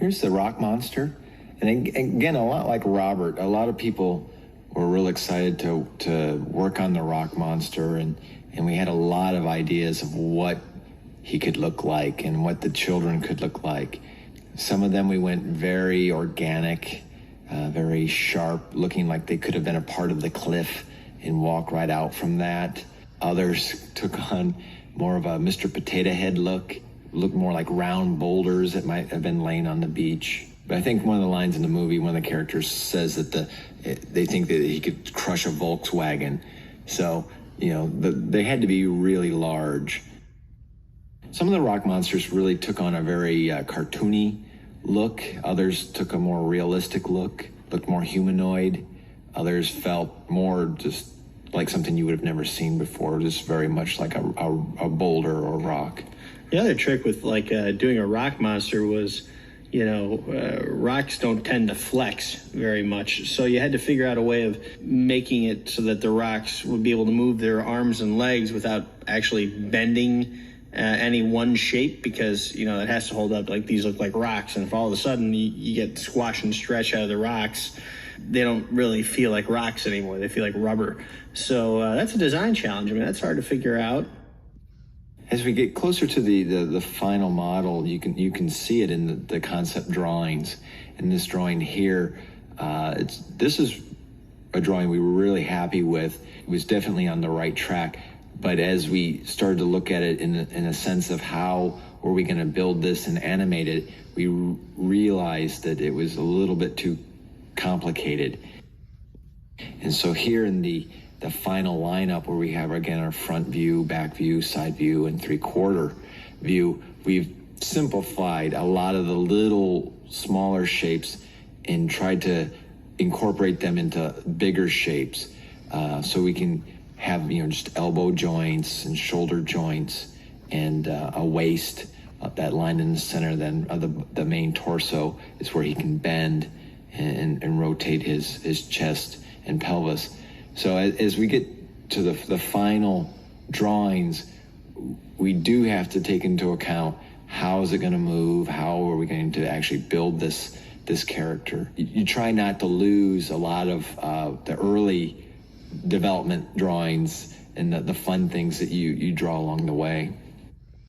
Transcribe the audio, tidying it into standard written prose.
here's the rock monster. And again, a lot like Robert, a lot of people were real excited to work on the rock monster, and we had a lot of ideas of what he could look like and what the children could look like. Some of them we went very organic, very sharp, looking like they could have been a part of the cliff and walk right out from that. Others took on more of a Mr. Potato Head looked more like round boulders that might have been laying on the beach. But I think one of the lines in the movie, one of the characters says that they think that he could crush a Volkswagen. So, they had to be really large. Some of the rock monsters really took on a very cartoony look. Others took a more realistic looked more humanoid. Others felt more just like something you would have never seen before, just very much like a boulder or rock. The other trick with doing a rock monster was, rocks don't tend to flex very much. So you had to figure out a way of making it so that the rocks would be able to move their arms and legs without actually bending any one shape, because, it has to hold up. Like, these look like rocks. And if all of a sudden you get squash and stretch out of the rocks, they don't really feel like rocks anymore. They feel like rubber. So that's a design challenge. I mean, that's hard to figure out. As we get closer to the final model, you can see it in the concept drawings. In this drawing here, this is a drawing we were really happy with. It was definitely on the right track. But as we started to look at it in a sense of how were we going to build this and animate it, we realized that it was a little bit too complicated. And so here in the final lineup, where we have, again, our front view, back view, side view, and three-quarter view, we've simplified a lot of the little smaller shapes and tried to incorporate them into bigger shapes, so we can have just elbow joints and shoulder joints and a waist. That line in the center then of the main torso is where he can bend and rotate his chest and pelvis. So as we get to the final drawings, we do have to take into account how is it going to move, how are we going to actually build this character. You try not to lose a lot of the early development drawings and the fun things that you draw along the way.